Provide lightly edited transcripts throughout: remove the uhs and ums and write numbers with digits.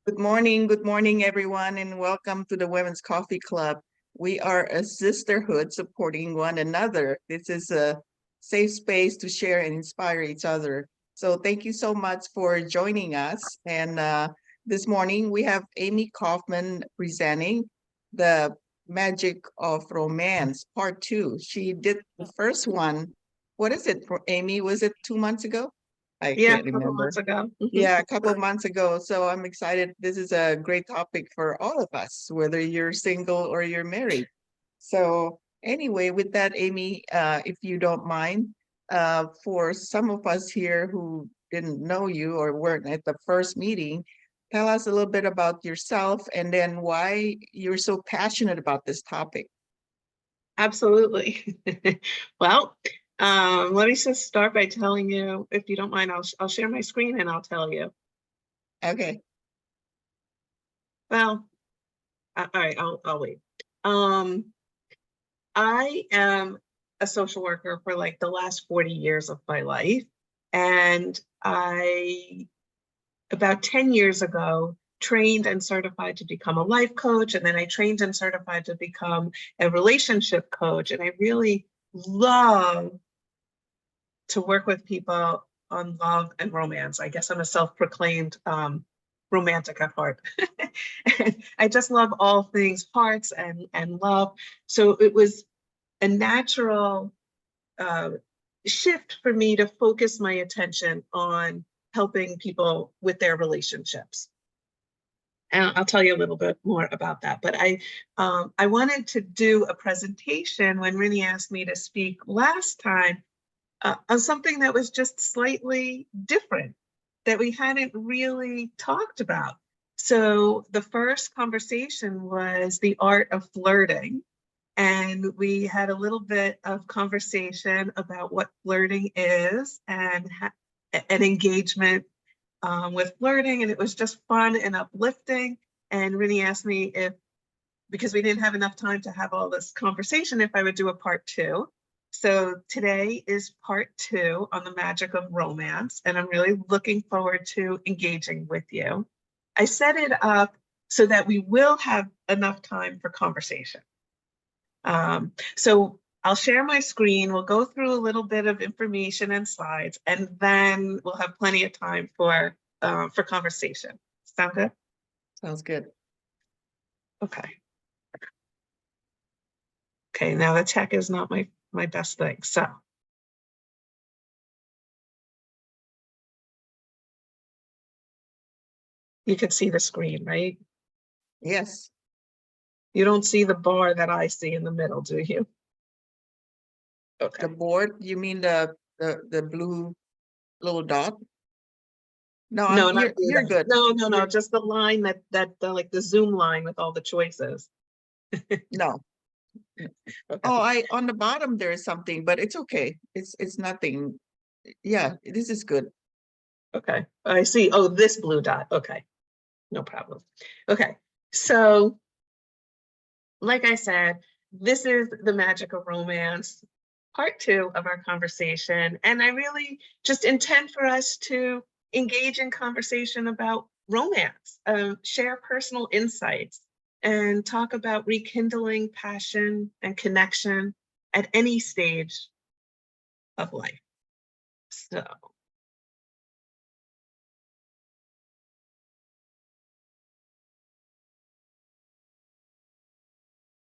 Good morning, everyone, and welcome to the Women's Coffee Club. We are a sisterhood supporting one another. This is a safe space to share and inspire each other. So thank you so much for joining us. And this morning we have Amy Kauffman presenting the Magic of Romance, Part 2. She did the first one. What is it, Amy? Was it 2 months ago? I Yeah, can't a couple remember. months ago. Yeah, a couple of months ago. So I'm excited. This is a great topic for all of us, whether you're single or you're married. So anyway, with that, Amy, if you don't mind, for some of us here who didn't know you or weren't at the first meeting, tell us a little bit about yourself and then why you're so passionate about this topic. Absolutely. Well, let me just start by telling you, if you don't mind, I'll share my screen and I'll tell you. Okay. Well, all right, I'll wait. I am a social worker for like the last 40 years of my life. And about 10 years ago, trained and certified to become a life coach. And then I trained and certified to become a relationship coach. And I really love to work with people on love and romance. I guess I'm a self-proclaimed romantic at heart. I just love all things hearts and love. So it was a natural shift for me to focus my attention on helping people with their relationships. And I'll tell you a little bit more about that. But I wanted to do a presentation when Rinny asked me to speak last time on something that was just slightly different, that we hadn't really talked about. So the first conversation was the art of flirting. And we had a little bit of conversation about what flirting is and an engagement with flirting. And it was just fun and uplifting. And Rinny asked me if, because we didn't have enough time to have all this conversation, if I would do a part 2. So today is part 2 on the magic of romance. And I'm really looking forward to engaging with you. I set it up so that we will have enough time for conversation. So I'll share my screen. We'll go through a little bit of information and slides, and then we'll have plenty of time for conversation. Sound good? Sounds good. Okay. Okay, now the tech is not my best thing, so. You can see the screen, right? Yes. You don't see the bar that I see in the middle, do you? Okay. The board, you mean the blue little dot? No, No, you're good. No, just the line that like the Zoom line with all the choices. No. Okay. Oh, on the bottom there is something, but it's okay. It's nothing. Yeah, this is good. Okay, I see. Oh, this blue dot. Okay, no problem. Okay, so like I said, this is the magic of romance, part 2 of our conversation. And I really just intend for us to engage in conversation about romance, share personal insights, and talk about rekindling passion and connection at any stage of life. So.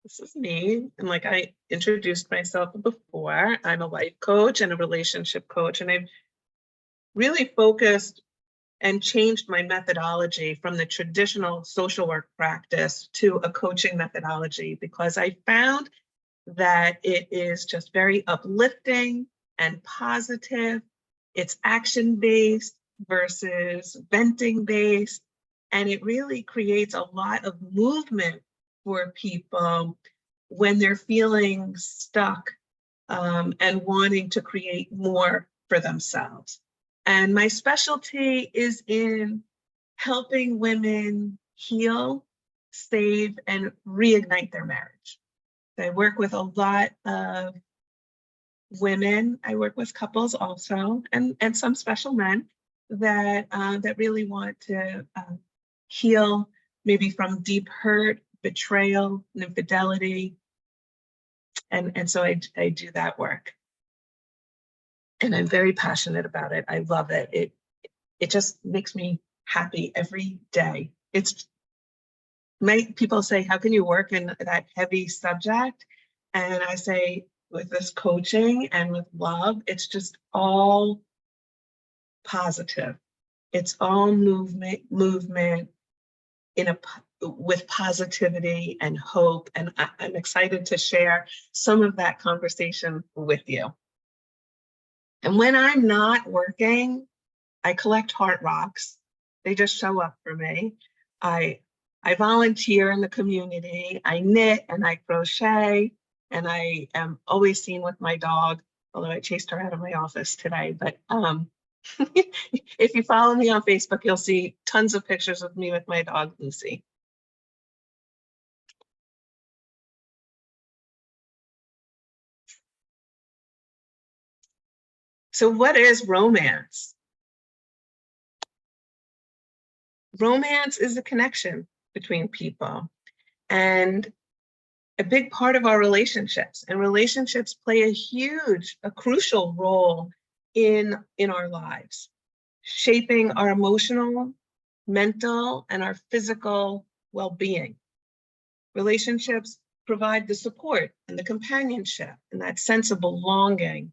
This is me. And like I introduced myself before, I'm a life coach and a relationship coach. And I've really focused and changed my methodology from the traditional social work practice to a coaching methodology, because I found that it is just very uplifting and positive. It's action-based versus venting-based. And it really creates a lot of movement for people when they're feeling stuck and wanting to create more for themselves. And my specialty is in helping women heal, save, and reignite their marriage. I work with a lot of women. I work with couples also, and some special men that that really want to heal maybe from deep hurt, betrayal, and infidelity. And so I do that work. And I'm very passionate about it. I love it. It just makes me happy every day. People say, how can you work in that heavy subject? And I say, with this coaching and with love, it's just all positive. It's all movement with positivity and hope. And I'm excited to share some of that conversation with you. And when I'm not working, I collect heart rocks. They just show up for me. I volunteer in the community. I knit and I crochet, and I am always seen with my dog, although I chased her out of my office today. But if you follow me on Facebook, you'll see tons of pictures of me with my dog, Lucy. So what is romance? Romance is a connection between people, and a big part of our relationships. And relationships play a crucial role in our lives, shaping our emotional, mental, and our physical well-being. Relationships provide the support and the companionship and that sense of belonging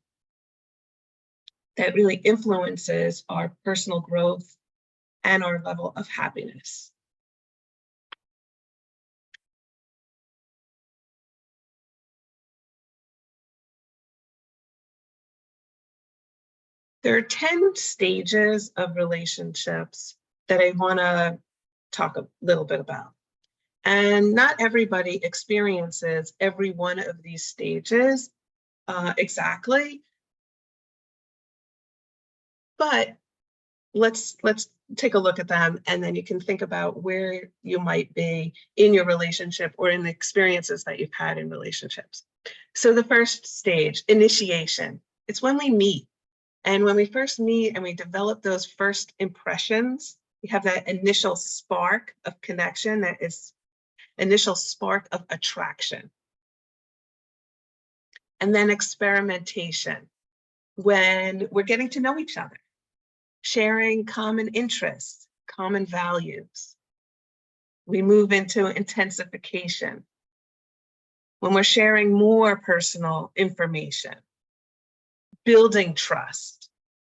that really influences our personal growth and our level of happiness. There are 10 stages of relationships that I want to talk a little bit about. And not everybody experiences every one of these stages exactly. But let's take a look at them, and then you can think about where you might be in your relationship or in the experiences that you've had in relationships. So the first stage, initiation. It's when we meet. And when we first meet and we develop those first impressions, we have that initial spark of connection, that is initial spark of attraction. And then experimentation, when we're getting to know each other, sharing common interests, common values. We move into intensification, when we're sharing more personal information, building trust,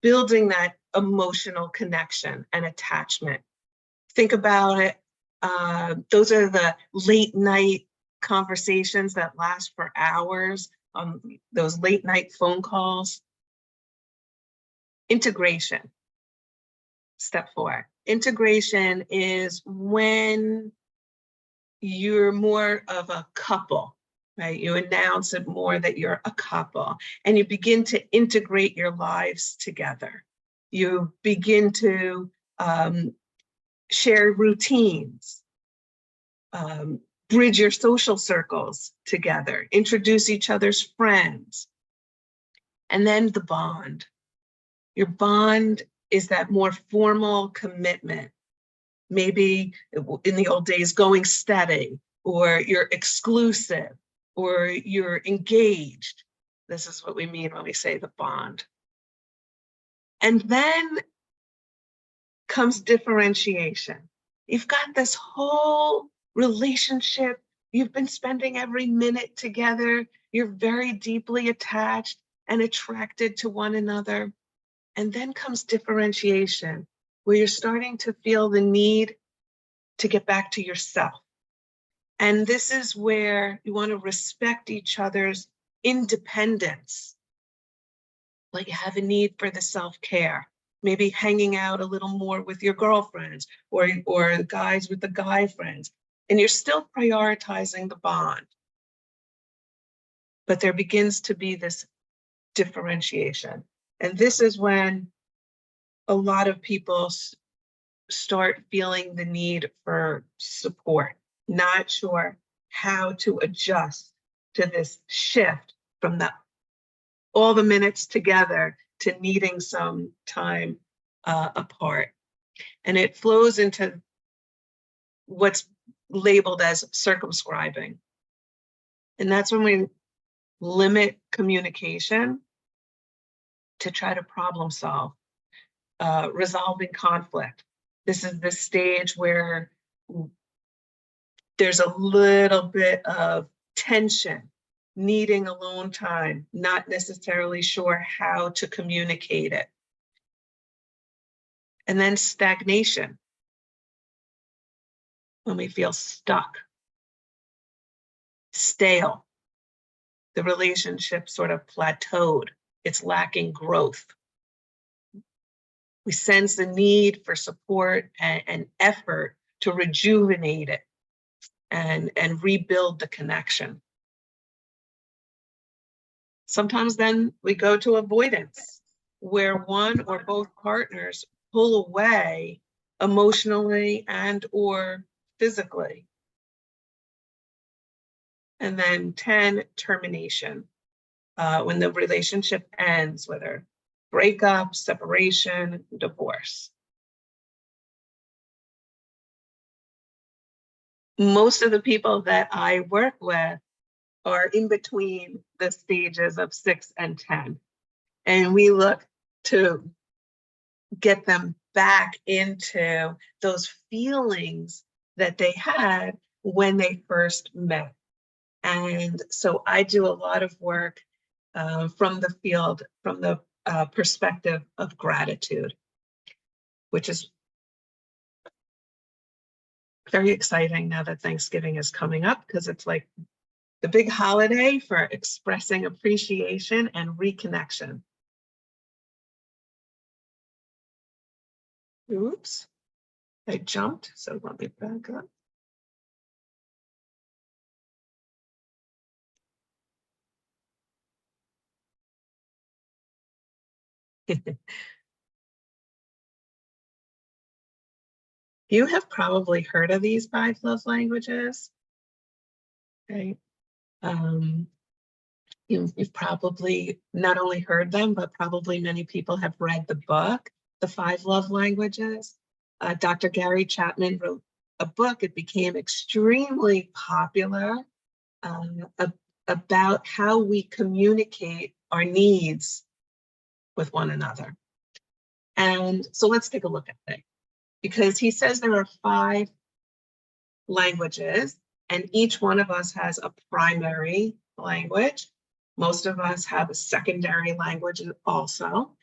building that emotional connection and attachment. Think about it. Those are the late night conversations that last for hours, those late night phone calls. Integration. Step 4. Integration is when you're more of a couple, right? You announce it more that you're a couple, and you begin to integrate your lives together. You begin to share routines, bridge your social circles together, introduce each other's friends. And then the bond. Your bond is that more formal commitment. Maybe in the old days, going steady, or you're exclusive, or you're engaged. This is what we mean when we say the bond. And then comes differentiation. You've got this whole relationship. You've been spending every minute together. You're very deeply attached and attracted to one another. And then comes differentiation, where you're starting to feel the need to get back to yourself. And this is where you want to respect each other's independence. Like you have a need for the self-care, maybe hanging out a little more with your girlfriends or guys with the guy friends. And you're still prioritizing the bond. But there begins to be this differentiation. And this is when a lot of people start feeling the need for support, not sure how to adjust to this shift from all the minutes together to needing some time apart. And it flows into what's labeled as circumscribing. And that's when we limit communication to try to problem solve, resolving conflict. This is the stage where there's a little bit of tension, needing alone time, not necessarily sure how to communicate it. And then stagnation, when we feel stuck, stale, the relationship sort of plateaued, it's lacking growth. We sense the need for support and effort to rejuvenate it and rebuild the connection. Sometimes then we go to avoidance, where one or both partners pull away emotionally and or physically. And then 10, termination, when the relationship ends, whether breakup, separation, divorce. Most of the people that I work with are in between the stages of 6 and 10. And we look to get them back into those feelings that they had when they first met. And so I do a lot of work from the field, from the perspective of gratitude, which is very exciting now that Thanksgiving is coming up, because it's like the big holiday for expressing appreciation and reconnection. Oops, I jumped, so let me back up. You have probably heard of these 5 love languages, right? You've probably not only heard them, but probably many people have read the book, The 5 Love Languages. Dr. Gary Chapman wrote a book. It became extremely popular about how we communicate our needs with one another. And so let's take a look at it, because he says there are 5 languages, and each one of us has a primary language. Most of us have a secondary language also.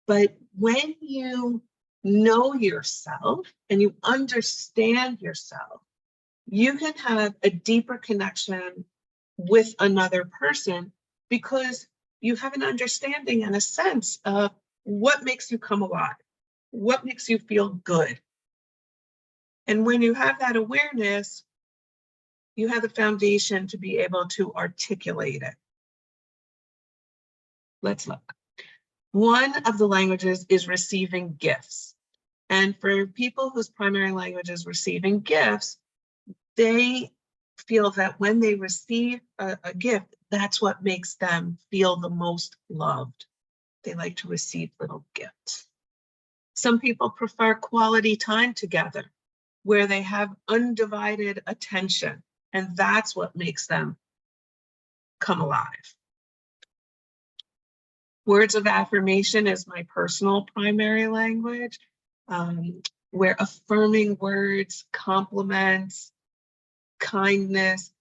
But when you know yourself and you understand yourself, you can have a deeper connection with another person, because you have an understanding and a sense of what makes you come alive, what makes you feel good. And when you have that awareness, you have the foundation to be able to articulate it. Let's look. One of the languages is receiving gifts. And for people whose primary language is receiving gifts, they feel that when they receive a gift, that's what makes them feel the most loved. They like to receive little gifts. Some people prefer quality time together, where they have undivided attention, and that's what makes them come alive. Words of affirmation is my personal primary language, where affirming words, compliments, kindness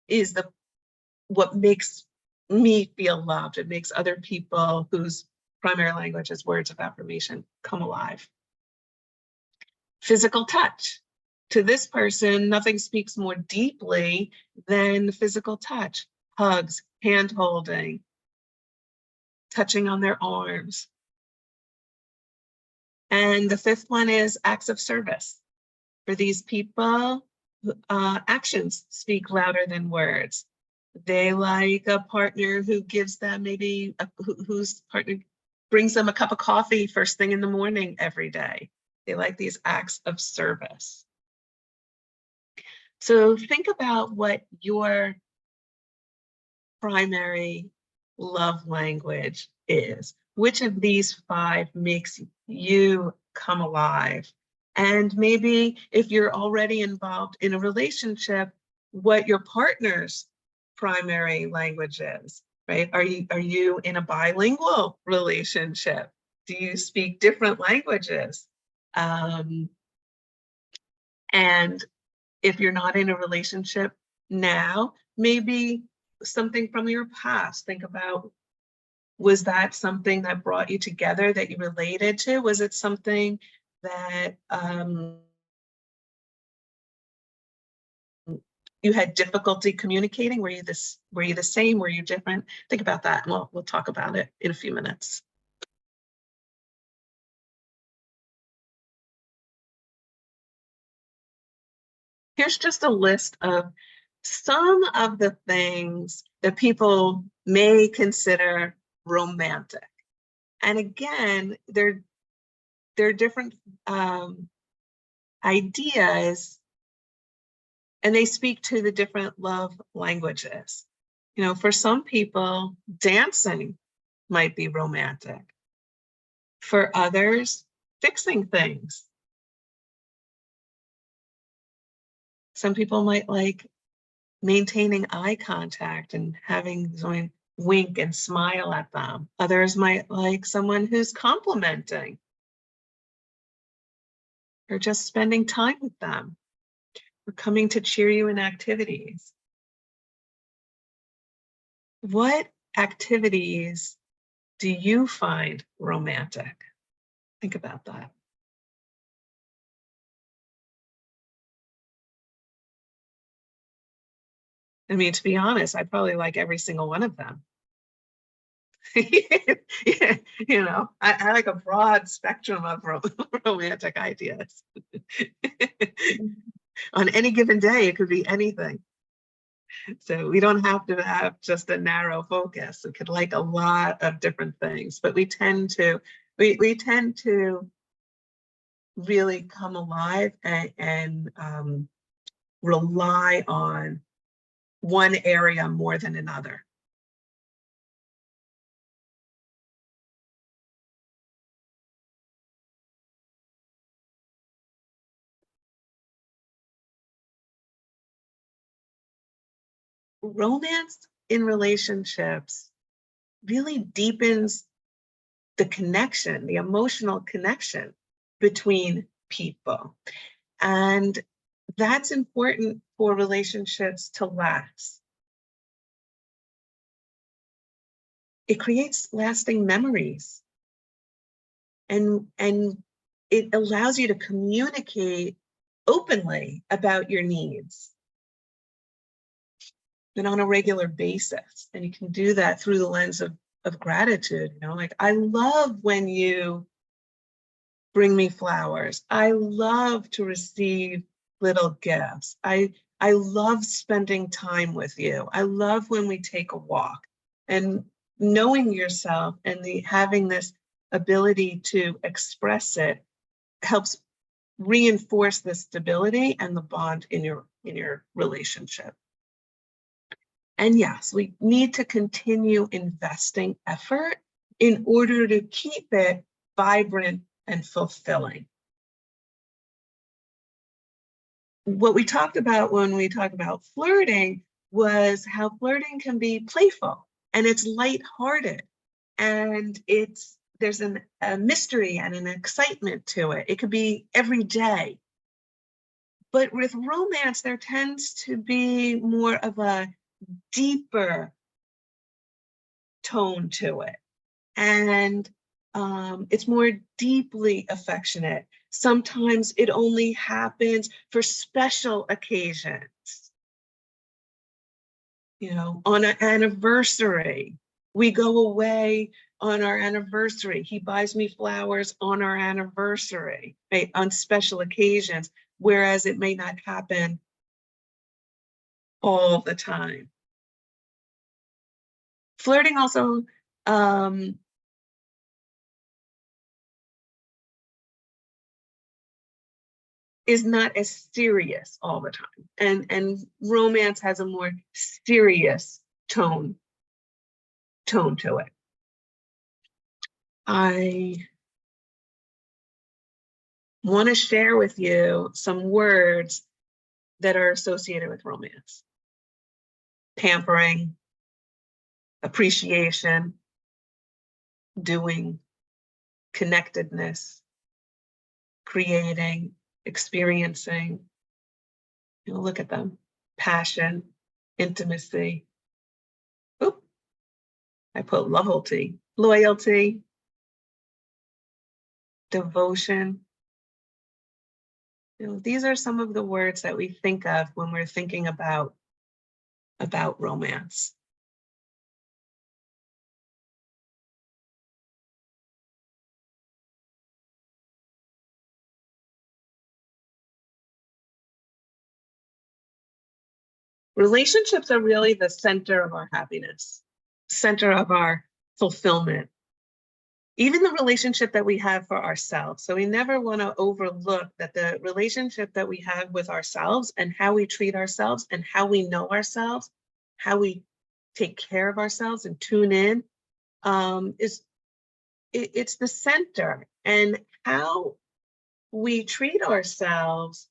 is what makes me feel loved. It makes other people whose primary language is words of affirmation come alive. Physical touch. To this person, nothing speaks more deeply than physical touch. Hugs, hand holding, touching on their arms. And the 5th one is acts of service. For these people, actions speak louder than words. They like a partner who gives them whose partner brings them a cup of coffee first thing in the morning every day. They like these acts of service. So think about what your primary love language is. Which of these 5 makes you come alive And maybe if you're already involved in a relationship, what your partner's primary language is, right? Are you in a bilingual relationship? Do you speak different languages? And if you're not in a relationship now, maybe something from your past. Think about, was that something that brought you together, that you related to? Was it something that you had difficulty communicating? Were you the same? Were you different? Think about that, and we'll talk about it in a few minutes. Here's just a list of some of the things that people may consider romantic. And again, they're different ideas, and they speak to the different love languages. You know, for some people, dancing might be romantic. For others, fixing things. Some people might like maintaining eye contact and having someone wink and smile at them. Others might like someone who's complimenting or just spending time with them or coming to cheer you in activities. What activities do you find romantic? Think about that. I mean, to be honest, I probably like every single one of them. You know, I like a broad spectrum of romantic ideas. On any given day, it could be anything. So we don't have to have just a narrow focus. We could like a lot of different things, but we tend to really come alive and rely on one area more than another. Romance in relationships really deepens the connection, the emotional connection between people. And that's important for relationships to last. It creates lasting memories. And it allows you to communicate openly about your needs and on a regular basis. And you can do that through the lens of gratitude. You know, like, I love when you bring me flowers. I love to receive little gifts. I love spending time with you. I love when we take a walk. And knowing yourself and having this ability to express it helps reinforce the stability and the bond in your relationship. And yes, we need to continue investing effort in order to keep it vibrant and fulfilling. What we talked about when we talked about flirting was how flirting can be playful and it's lighthearted, and there's a mystery and an excitement to it. It could be every day. But with romance, there tends to be more of a deeper tone to it. And it's more deeply affectionate. Sometimes it only happens for special occasions. You know, on an anniversary, we go away on our anniversary. He buys me flowers on our anniversary, right? On special occasions, whereas it may not happen all the time. Flirting also is not as serious all the time, and romance has a more serious tone to it. I want to share with you some words that are associated with romance. Pampering, appreciation, doing, connectedness, creating, experiencing. You know, look at them. Passion, intimacy. Oop, I put loyalty, devotion. You know, these are some of the words that we think of when we're thinking about romance. Relationships are really the center of our happiness, center of our fulfillment, even the relationship that we have for ourselves. So we never want to overlook that the relationship that we have with ourselves and how we treat ourselves and how we know ourselves, how we take care of ourselves and tune in, it's the center. And how we treat ourselves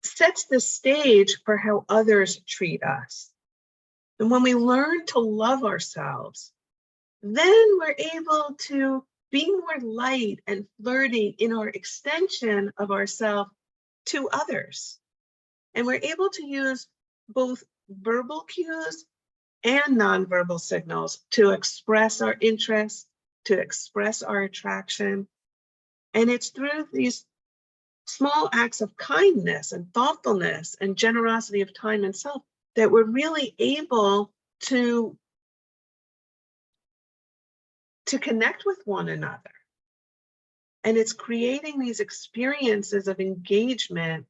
sets the stage for how others treat us. And when we learn to love ourselves, then we're able to be more light and flirty in our extension of ourselves to others. And we're able to use both verbal cues and nonverbal signals to express our interest, to express our attraction. And it's through these small acts of kindness and thoughtfulness and generosity of time and self that we're really able to connect with one another. And it's creating these experiences of engagement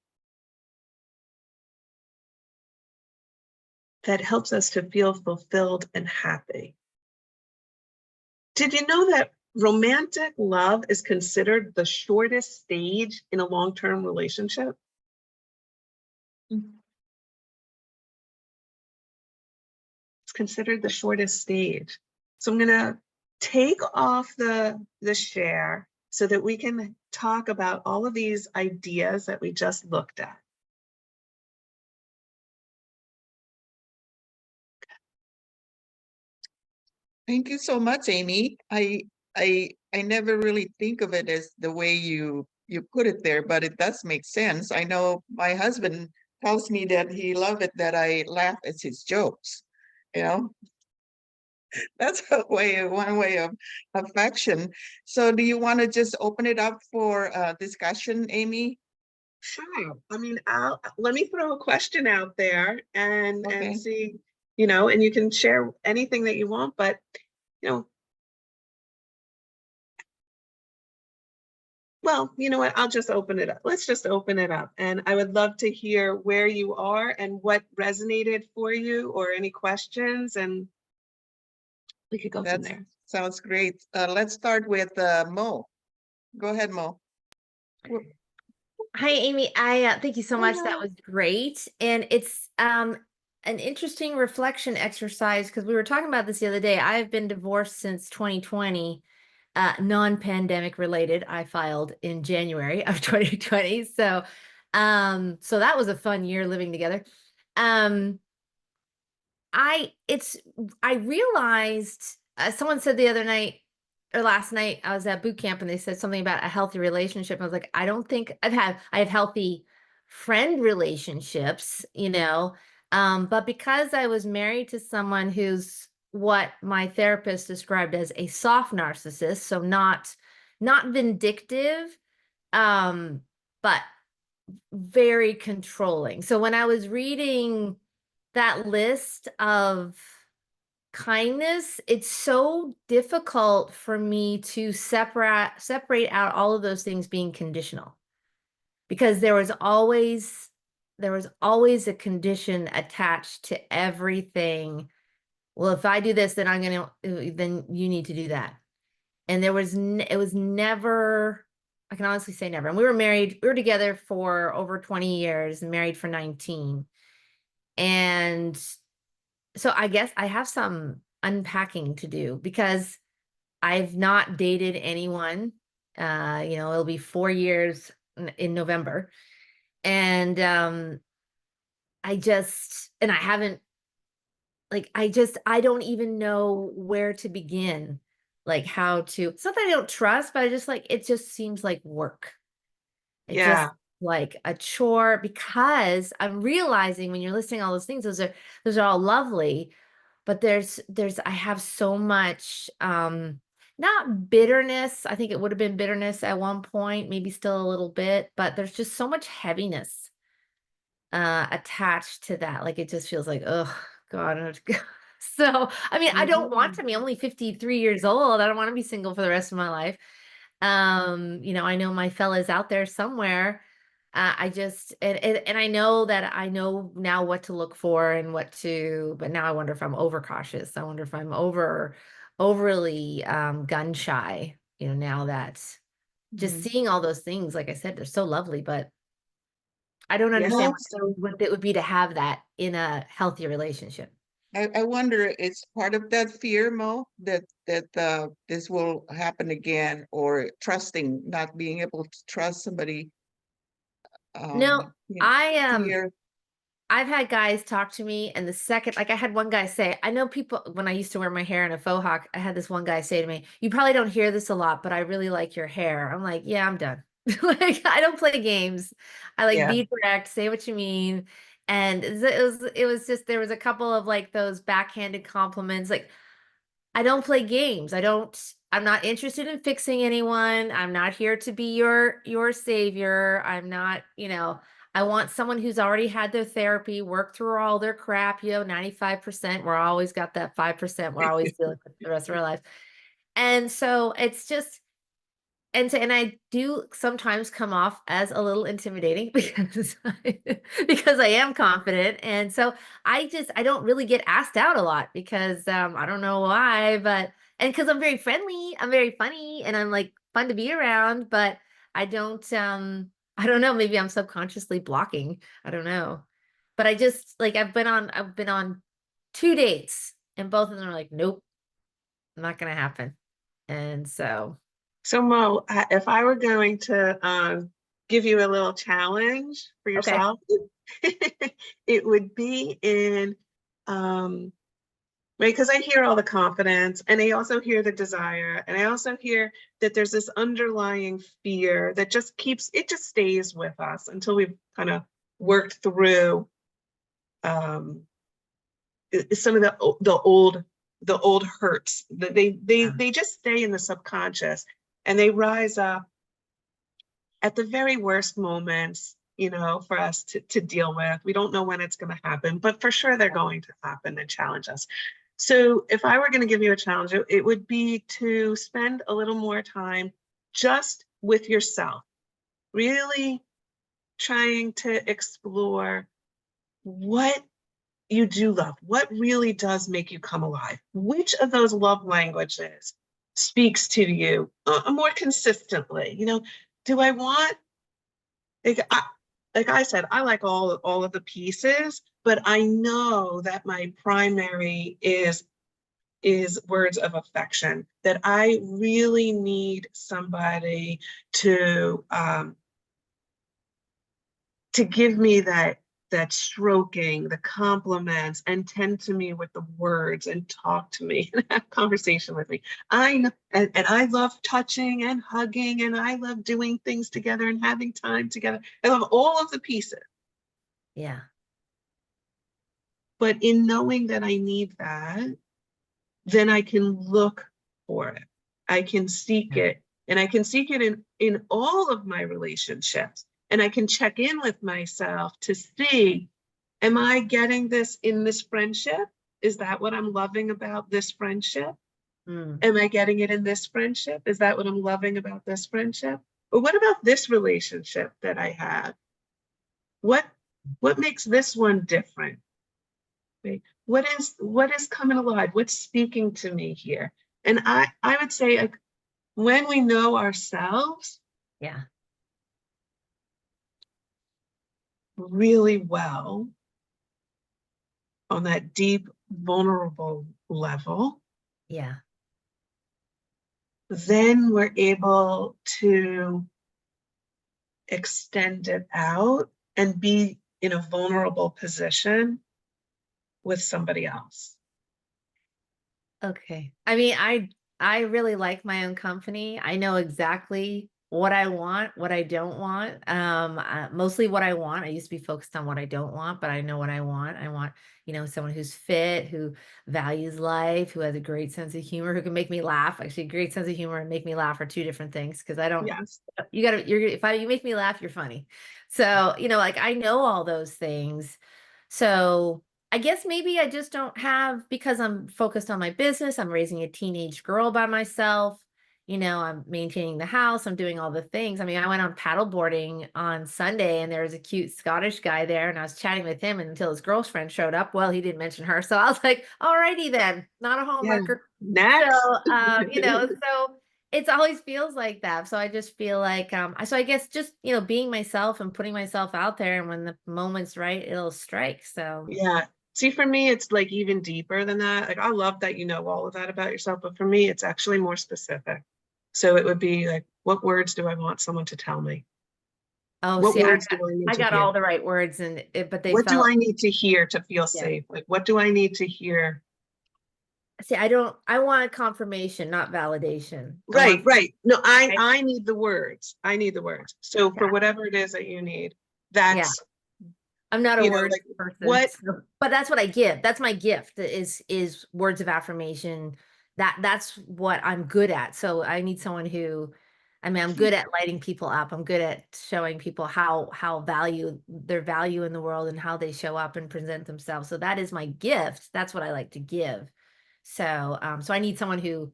that helps us to feel fulfilled and happy. Did you know that romantic love is considered the shortest stage in a long-term relationship? It's considered the shortest stage. So I'm going to take off the share so that we can talk about all of these ideas that we just looked at. Thank you so much, Amy. I never really think of it as the way you put it there, but it does make sense. I know my husband tells me that he loves it that I laugh at his jokes. You know, that's one way of affection. So do you want to just open it up for discussion, Amy? Sure. I mean, let me throw a question out there and Okay. see, you know, and you can share anything that you want, but you know, well, you know what? I'll just open it up. Let's just open it up. And I would love to hear where you are and what resonated for you or any questions, and we could go from That there. sounds great. Let's start with Mo. Go ahead, Mo. Hi, Amy. I thank you so much. That was great. And it's an interesting reflection exercise because we were talking about this the other day. I've been divorced since 2020, non-pandemic related. I filed in January of 2020. So that was a fun year living together. I realized someone said the other night or last night I was at boot camp and they said something about a healthy relationship. I was like, I don't think I have healthy friend relationships, you know. But because I was married to someone who's what my therapist described as a soft narcissist, so not vindictive, but very controlling. So when I was reading that list of kindness, it's so difficult for me to separate out all of those things being conditional, because there was always a condition attached to everything. Well, if I do this, then then you need to do that. And it was never, I can honestly say never. And we were together for over 20 years, married for 19. And so I guess I have some unpacking to do because I've not dated anyone It'll be 4 years in November. And I haven't, like, I don't even know where to begin, like how to, it's not that I don't trust, but I just like, it just seems like work. It just Yeah. like a chore, because I'm realizing when you're listing all those things, those are all lovely, but I have so much, not bitterness. I think it would have been bitterness at one point, maybe still a little bit, but there's just so much heaviness attached to that. Like, it just feels like, oh God. So, I mean, I don't want to be. I'm only 53 years old. I don't want to be single for the rest of my life. I know my fella's out there somewhere. I just, and I know that I know now what to look for and but now I wonder if I'm overcautious. I wonder if I'm overly gun shy, now that just Mhm. seeing all those things, like I said, they're so lovely, but I don't understand Yes. what it would be to have that in a healthy relationship. I wonder, it's part of that fear, Mo, that this will happen again, or trusting, not being able to trust somebody. No, You know, I fear. I've had guys talk to me, and the second, like I had one guy say, I know people, when I used to wear my hair in a faux hawk, I had this one guy say to me, "You probably don't hear this a lot, but I really like your hair." I'm like, yeah, I'm done. Like, I don't play games. I like Yeah. be direct, say what you mean. And it was just, there was a couple of like those backhanded compliments. Like, I don't play games. I'm not interested in fixing anyone. I'm not here to be your savior. I'm not, I want someone who's already had their therapy, worked through all their crap, 95%. We're always got that 5% we're always dealing with the rest of our lives. And so it's just, and I do sometimes come off as a little intimidating because because I am confident. And so I don't really get asked out a lot because I don't know why, but and because I'm very friendly, I'm very funny, and I'm like fun to be around, but I don't know, maybe I'm subconsciously blocking. I don't know. But I just like I've been on 2 dates, and both of them are like, nope, not gonna happen. And so So Mo, if I were going to give you a little challenge for okay. yourself, it would be in right, because I hear all the confidence, and I also hear the desire, and I also hear that there's this underlying fear that just stays with us until we've kind of worked through um, some of the old hurts that they just stay in the subconscious, and they rise up at the very worst moments, for us to deal with. We don't know when it's going to happen, but for sure they're going to happen and challenge us. So if I were going to give you a challenge, it would be to spend a little more time just with yourself, really trying to explore what you do love, what really does make you come alive. Which of those love languages speaks to you more consistently? Do I want, like I said, I like all of the pieces, but I know that my primary is words of affection, that I really need somebody to give me that stroking, the compliments, and tend to me with the words and talk to me and have conversation with me. I know, and I love touching and hugging, and I love doing things together and having time together. I love all of the pieces. Yeah. But in knowing that I need that, then I can look for it. I can seek Yeah. it. And I can seek it in all of my relationships. And I can check in with myself to see, am I getting this in this friendship? Is that what I'm loving about this friendship? Mm. Am I getting it in this friendship? Is that what I'm loving about this friendship? Or what about this relationship that I have? What makes this one different? Right? What is coming alive? What's speaking to me here? And I would say, like, when we know ourselves Yeah. really well on that deep, vulnerable level, Yeah. then we're able to extend it out and be in a vulnerable position with somebody else. Okay. I mean, I really like my own company. I know exactly what I want, what I don't want. Mostly what I want. I used to be focused on what I don't want, but I know what I want. I want, someone who's fit, who values life, who has a great sense of humor, who can make me laugh. Actually, great sense of humor and make me laugh are two different things because I don't. Yes. If you make me laugh, you're funny. So, like I know all those things. So I guess maybe I just don't have, because I'm focused on my business. I'm raising a teenage girl by myself. I'm maintaining the house. I'm doing all the things. I mean, I went on paddle boarding on Sunday and there was a cute Scottish guy there and I was chatting with him until his girlfriend showed up. Well, he didn't mention her. So I was like, all righty then, not a Yeah. homewrecker. Next. So it's always feels like that. So I just feel like, so I guess just, being myself and putting myself out there, and when the moment's right, it'll strike. So Yeah. See, for me, it's like even deeper than that. Like, I love that you know all of that about yourself, but for me, it's actually more specific. So it would be like, what words do I want someone to tell me? oh, What see, words do I need I to got hear? all the right words but they What do felt, I need to hear to feel yeah. safe? Like, what do I need to hear? See, I want confirmation, not validation. I Right, want, right. No, right? I need the words. I need the words. So for Yeah. whatever it is that you need, Yeah. that's, I'm not a words like person, what, but that's what I give. That's my gift is words of affirmation. That's what I'm good at. So I need someone who, I mean, I'm good at lighting people up. I'm good at showing people how their value in the world and how they show up and present themselves. So that is my gift. That's what I like to give. So so I need someone who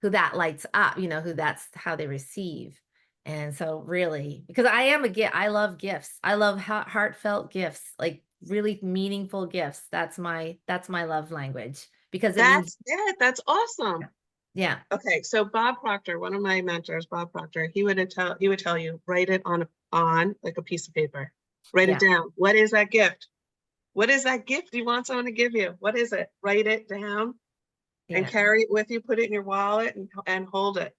that lights up, who that's how they receive. And so really, because I am a gift, I love gifts. I love heartfelt gifts, like really meaningful gifts. That's my love language because it means, that's it. That's awesome. yeah, Okay, so Bob Proctor, one of my mentors, Bob Proctor, he would tell you, write it on like a piece of paper. Write it yeah, down. What is that gift? What is that gift you want someone to give you? What is it? Write it down and yeah, carry it with you, put it in your wallet and hold it.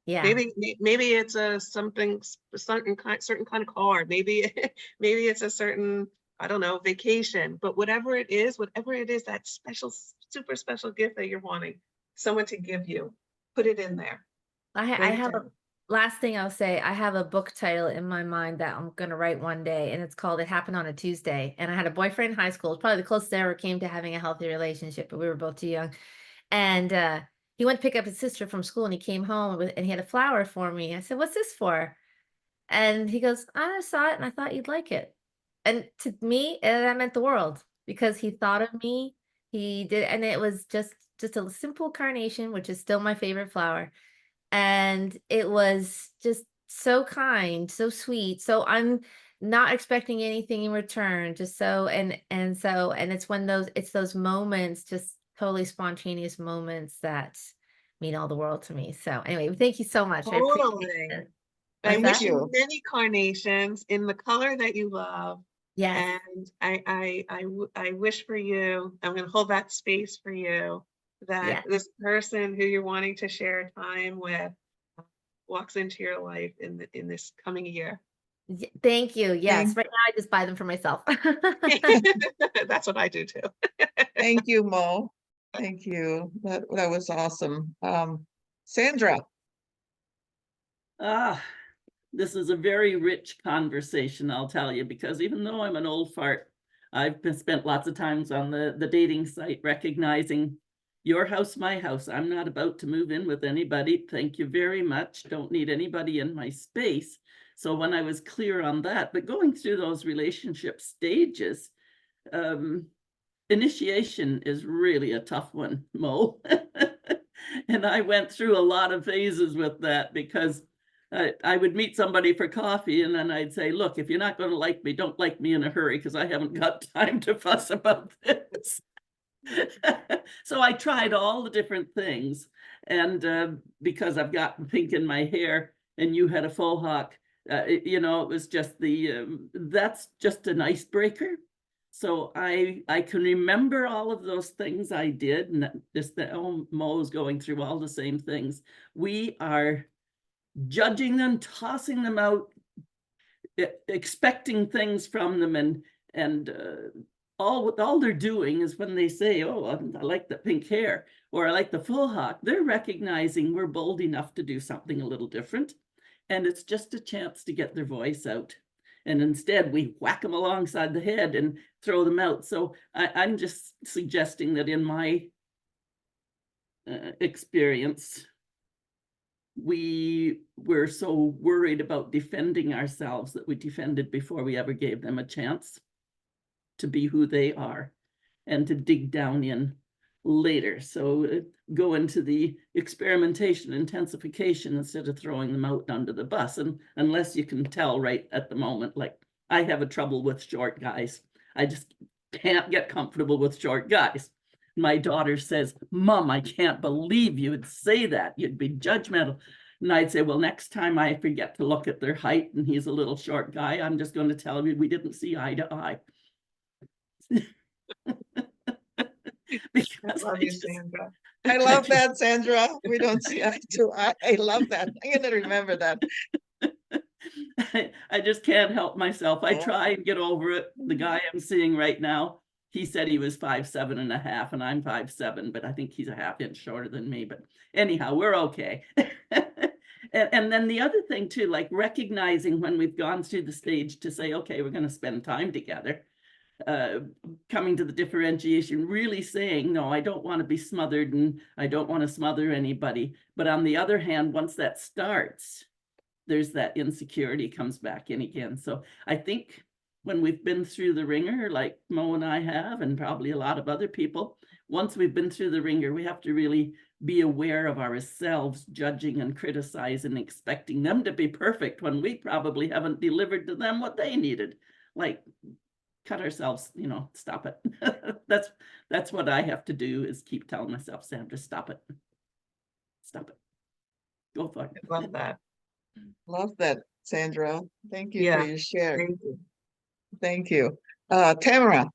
yeah. Maybe it's a certain kind of card. Maybe maybe it's a certain, I don't know, vacation. But whatever it is, that special, super special gift that you're wanting someone to give you, put it in there. I Write it have a down. last thing I'll say. I have a book title in my mind that I'm gonna write one day, and it's called "It Happened on a Tuesday." And I had a boyfriend in high school. It's probably the closest I ever came to having a healthy relationship, but we were both too young. And he went to pick up his sister from school, and he came home and he had a flower for me. I said, "What's this for?" And he goes, "I saw it and I thought you'd like it." And to me, that meant the world because he thought of me. He did, and it was just a simple carnation, which is still my favorite flower. And it was just so kind, so sweet. So I'm not expecting anything in return. Just so and it's those moments, just totally spontaneous moments that mean all the world to me. So anyway, thank you so much. I appreciate Totally. it. I What's Thank wish that? you you. many carnations in the color that you love. Yes. And I wish for you, I'm going to hold that space for you, that Yes. this person who you're wanting to share time with walks into your life in this coming year. Thank you. Yes. Thank, Right now I just buy them for myself. That's what I do too. thank you, Mo. Thank you. That was awesome. Sandra, Ah, this is a very rich conversation, I'll tell you, because even though I'm an old fart, I've spent lots of times on the dating site recognizing your house, my house. I'm not about to move in with anybody. Thank you very much. Don't need anybody in my space. So when I was clear on that, but going through those relationship stages, initiation is really a tough one, Mo. And I went through a lot of phases with that because I would meet somebody for coffee and then I'd say, look, if you're not going to like me, don't like me in a hurry because I haven't got time to fuss about this. So I tried all the different things. And because I've got pink in my hair and you had a faux hawk, it was just that's just an icebreaker. So I can remember all of those things I did, and just that, oh, Mo's going through all the same things. We are judging them, tossing them out, expecting things from them, and all they're doing is when they say, oh, I like the pink hair, or I like the full hawk, they're recognizing we're bold enough to do something a little different. And it's just a chance to get their voice out. And instead we whack them alongside the head and throw them out. So I'm just suggesting that in my experience, we were so worried about defending ourselves that we defended before we ever gave them a chance to be who they are and to dig down in later. So go into the experimentation, intensification, instead of throwing them out under the bus. And unless you can tell right at the moment, like I have a trouble with short guys. I just can't get comfortable with short guys. My daughter says, Mom, I can't believe you would say that. You'd be judgmental. And I'd say, well, next time I forget to look at their height and he's a little short guy, I'm just going to tell you we didn't see eye to eye. I love you, Sandra. I love that, Sandra. We don't see eye to eye. I love that. I'm going to remember that. I just can't help myself. I Yeah. try and get over it. The guy I'm seeing right now, he said he was 5'7.5", and I'm 5'7", but I think he's a half inch shorter than me. But anyhow, we're okay. And then the other thing too, like recognizing when we've gone through the stage to say, okay, we're going to spend time together, coming to the differentiation, really saying, no, I don't want to be smothered and I don't want to smother anybody. But on the other hand, once that starts, there's that insecurity comes back in again. So I think when we've been through the ringer, like Mo and I have, and probably a lot of other people, once we've been through the ringer, we have to really be aware of ourselves, judging and criticizing, expecting them to be perfect when we probably haven't delivered to them what they needed. Like, cut ourselves, stop it. That's what I have to do, is keep telling myself, Sandra, stop it. Stop it. Go for it. I love that. Love that, Sandra. Thank you Yeah, for your share. thank you. Thank you. Tamara.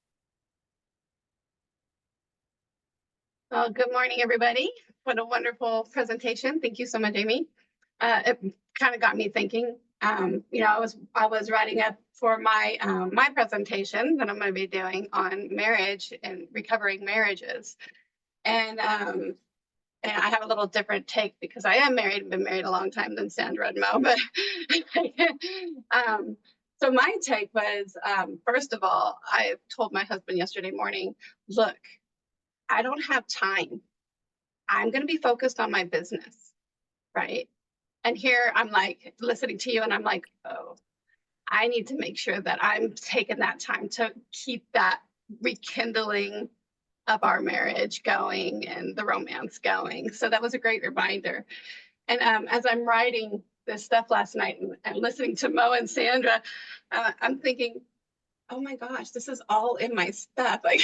Well, good morning, everybody. What a wonderful presentation. Thank you so much, Amy. It kind of got me thinking. I was writing up for my my presentation that I'm going to be doing on marriage and recovering marriages, and I have a little different take because I am married and been married a long time than Sandra and Mo. But so my take was, first of all, I told my husband yesterday morning, look, I don't have time. I'm going to be focused on my business, right? And here I'm like listening to you and I'm like, oh, I need to make sure that I'm taking that time to keep that rekindling of our marriage going and the romance going. So that was a great reminder. And as I'm writing this stuff last night and listening to Mo and Sandra, I'm thinking, oh my gosh, this is all in my stuff. Like,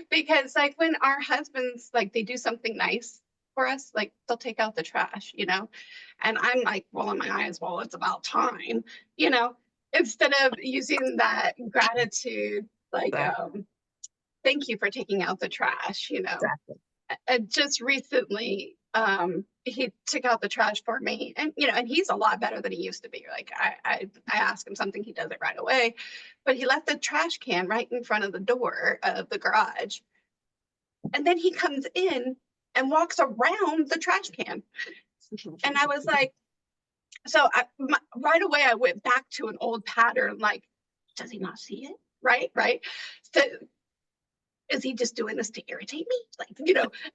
because like when our husbands, like they do something nice for us, like they'll take out the trash, and I'm like rolling my eyes, well, it's about time, instead of using that gratitude, like, Exactly. thank you for taking out the trash, Exactly. just recently, he took out the trash for me, and and he's a lot better than he used to be. Like I ask him something, he does it right away, but he left the trash can right in front of the door of the garage, and then he comes in and walks around the trash can, and I was like, so right away I went back to an old pattern, like, does he not see it? Right. So is he just doing this to irritate me? Like,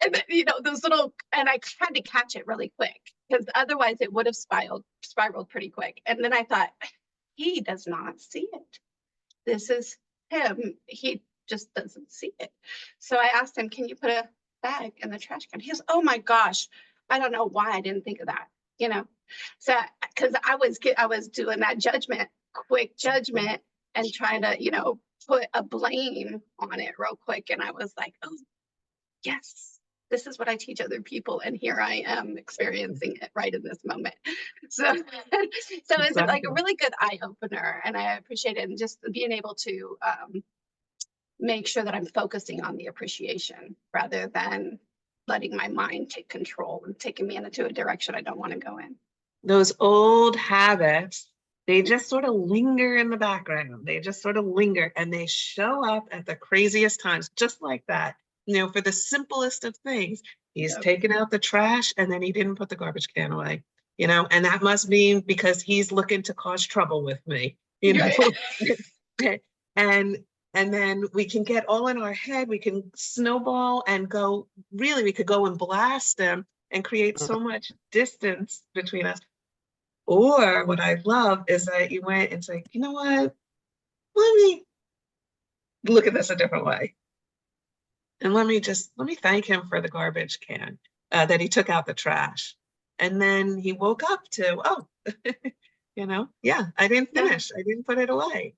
and then, those little, and I had to catch it really quick because otherwise it would have spiraled pretty quick. And then I thought, he does not see it. This is him. He just doesn't see it. So I asked him, can you put a bag in the trash can? He goes, oh my gosh, I don't know why I didn't think of that, So, because I was doing that quick judgment and trying to, put a blame on it real quick. And I was like, oh, yes, this is what I teach other people, and here I am experiencing it right in this moment. So, so it's like a Exactly. really good eye opener, and I appreciate it, and just being able to make sure that I'm focusing on the appreciation rather than letting my mind take control and taking me into a direction I don't want to go in. Those old habits, they just sort of linger in the background. They just sort of linger, and they show up at the craziest times, just like that. You know, for the simplest of things, he's Yep. taken out the trash and then he didn't put the garbage can away, you know, and that must mean because he's looking to cause trouble with me, you know. and then we can get all in our head, we can snowball and go, really, we could go and blast him and create so much distance between us. Or what I love is that you went and said, you know what, let me look at this a different way. And let me thank him for the garbage can, that he took out the trash. And then he woke up to, oh, you know, yeah, I didn't finish. I didn't put it away.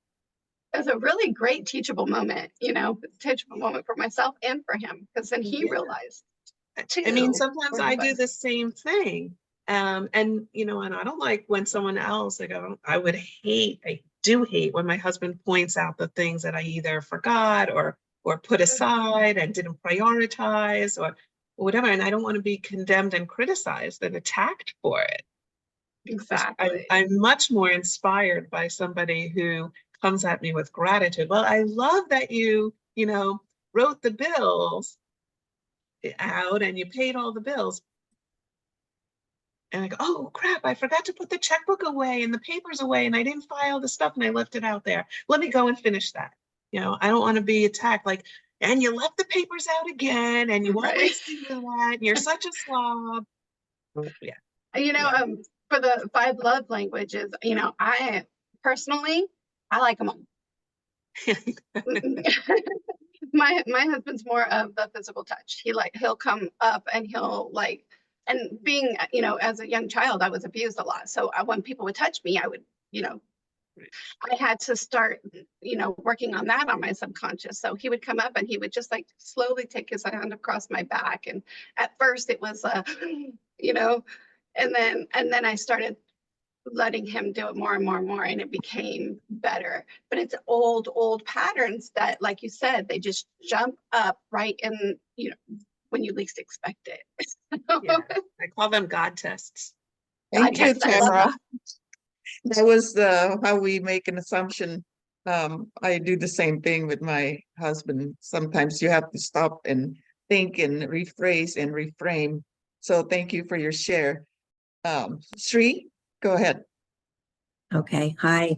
It was a really great teachable moment, you know, teachable moment for myself and for him, because then he realized too. I mean, sometimes where he I do was. the same thing. And you know, and I don't like when someone else, like, I do hate when my husband points out the things that I either forgot or put aside and didn't prioritize or whatever. And I don't want to be condemned and criticized and attacked for it. Exactly. I'm much more inspired by somebody who comes at me with gratitude. Well, I love that you know, wrote the bills out and you paid all the bills. And I go, oh crap, I forgot to put the checkbook away and the papers away and I didn't file the stuff and I left it out there. Let me go and finish that. You know, I don't want to be attacked like, and you left the papers out again and you always do that and you're such a slob. Yeah. You know, Yeah. for the 5 love languages, you know, I personally, I like them all. My husband's more of the physical touch. He'll come up and he'll like, and being, you know, as a young child, I was abused a lot. So when people would touch me, I would, you know, I had to start, you know, working on that on my subconscious. So he would come up and he would just like slowly take his hand across my back. And at first it was, you know, and then I started letting him do it more and more and more, and it became better. But it's old patterns that, like you said, they just jump up right in, you know, when you least expect it. Yeah. I call them God tests. Thank you, Yes, I love Tamara. That was how we make an assumption. I do the same thing with my husband. Sometimes you have to stop and think and rephrase and reframe. So thank you for your share. Sri, go ahead. Okay. Hi.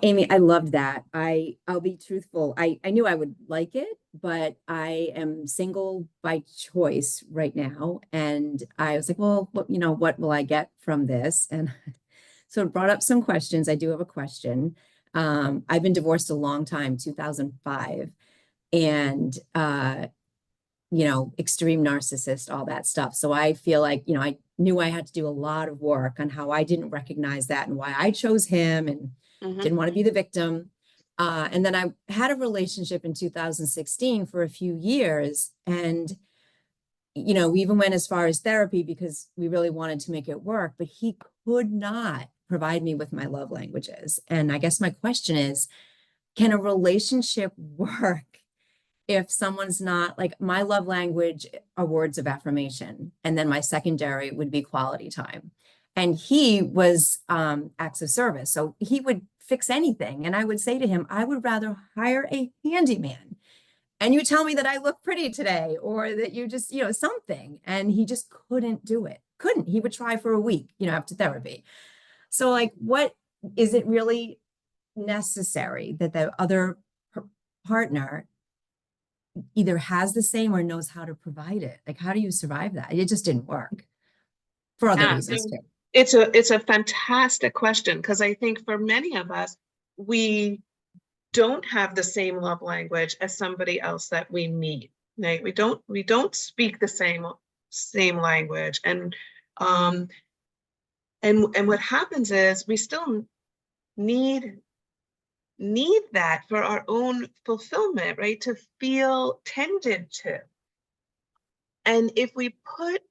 Amy, I loved that. I'll be truthful. I knew I would like it, but I am single by choice right now. And I was like, well, you know, what will I get from this? And so it brought up some questions. I do have a question. I've been divorced a long time, 2005. And you know, extreme narcissist, all that stuff. So I feel like, you know, I knew I had to do a lot of work on how I didn't recognize that and why I chose him and didn't want to be the victim. And then I had a relationship in 2016 for a few years. And, you know, we even went as far as therapy because we really wanted to make it work, but he could not provide me with my love languages. And I guess my question is, can a relationship work if someone's not like, my love language are words of affirmation, and then my secondary would be quality time. And he was acts of service. So he would fix anything. And I would say to him, I would rather hire a handyman and you tell me that I look pretty today or that you just, you know, something. And he just couldn't do it. Couldn't. He would try for a week, you know, after therapy. So like, what is it really necessary that the other partner either has the same or knows how to provide it? Like, how do you survive that? It just didn't work for other reasons too. It's a fantastic question, because I think for many of us, we don't have the same love language as somebody else that we meet. Right? We don't speak the same language, and what happens is we still need that for our own fulfillment, right? To feel tended to. And if we put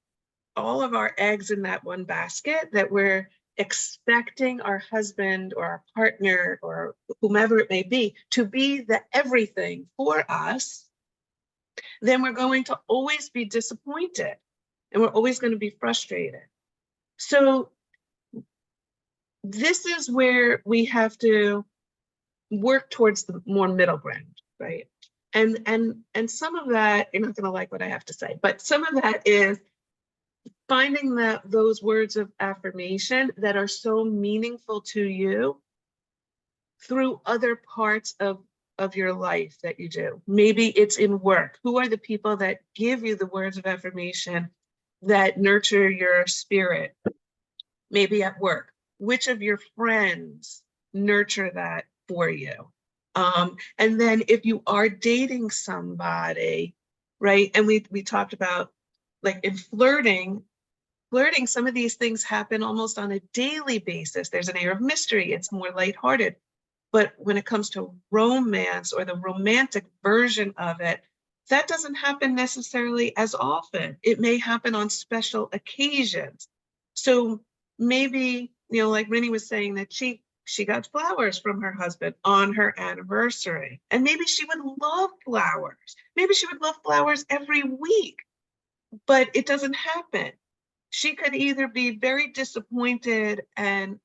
all of our eggs in that one basket, that we're expecting our husband or our partner or whomever it may be to be the everything for us, then we're going to always be disappointed and we're always going to be frustrated. So this is where we have to work towards the more middle ground, right? And some of that, you're not going to like what I have to say, but some of that is finding those words of affirmation that are so meaningful to you through other parts of your life that you do. Maybe it's in work. Who are the people that give you the words of affirmation that nurture your spirit? Maybe at work. Which of your friends nurture that for you? And then if you are dating somebody, right? And we talked about, like, in flirting, some of these things happen almost on a daily basis. There's an air of mystery. It's more lighthearted. But when it comes to romance or the romantic version of it, that doesn't happen necessarily as often. It may happen on special occasions. So maybe, like Rennie was saying, that she got flowers from her husband on her anniversary. And maybe she would love flowers. Maybe she would love flowers every week, but it doesn't happen. She could either be very disappointed and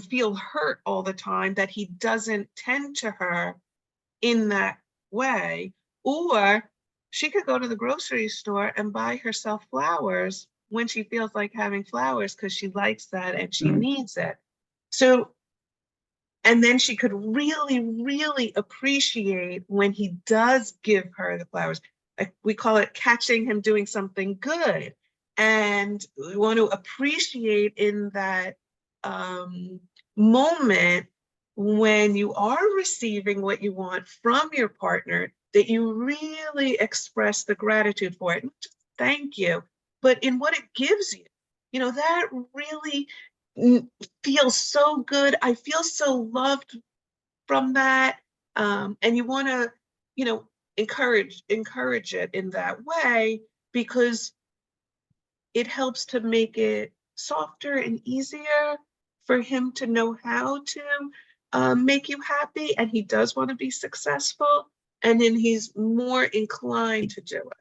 feel hurt all the time that he doesn't tend to her in that way, or she could go to the grocery store and buy herself flowers when she feels like having flowers because she likes that and she needs it. So, and then she could really, really appreciate when he does give her the flowers. We call it catching him doing something good. And we want to appreciate in that moment when you are receiving what you want from your partner, that you really express the gratitude for it. Not just thank you, but in what it gives you. That really feels so good. I feel so loved from that. And you want to, encourage it in that way, because it helps to make it softer and easier for him to know how to make you happy. And he does want to be successful. And then he's more inclined to do it.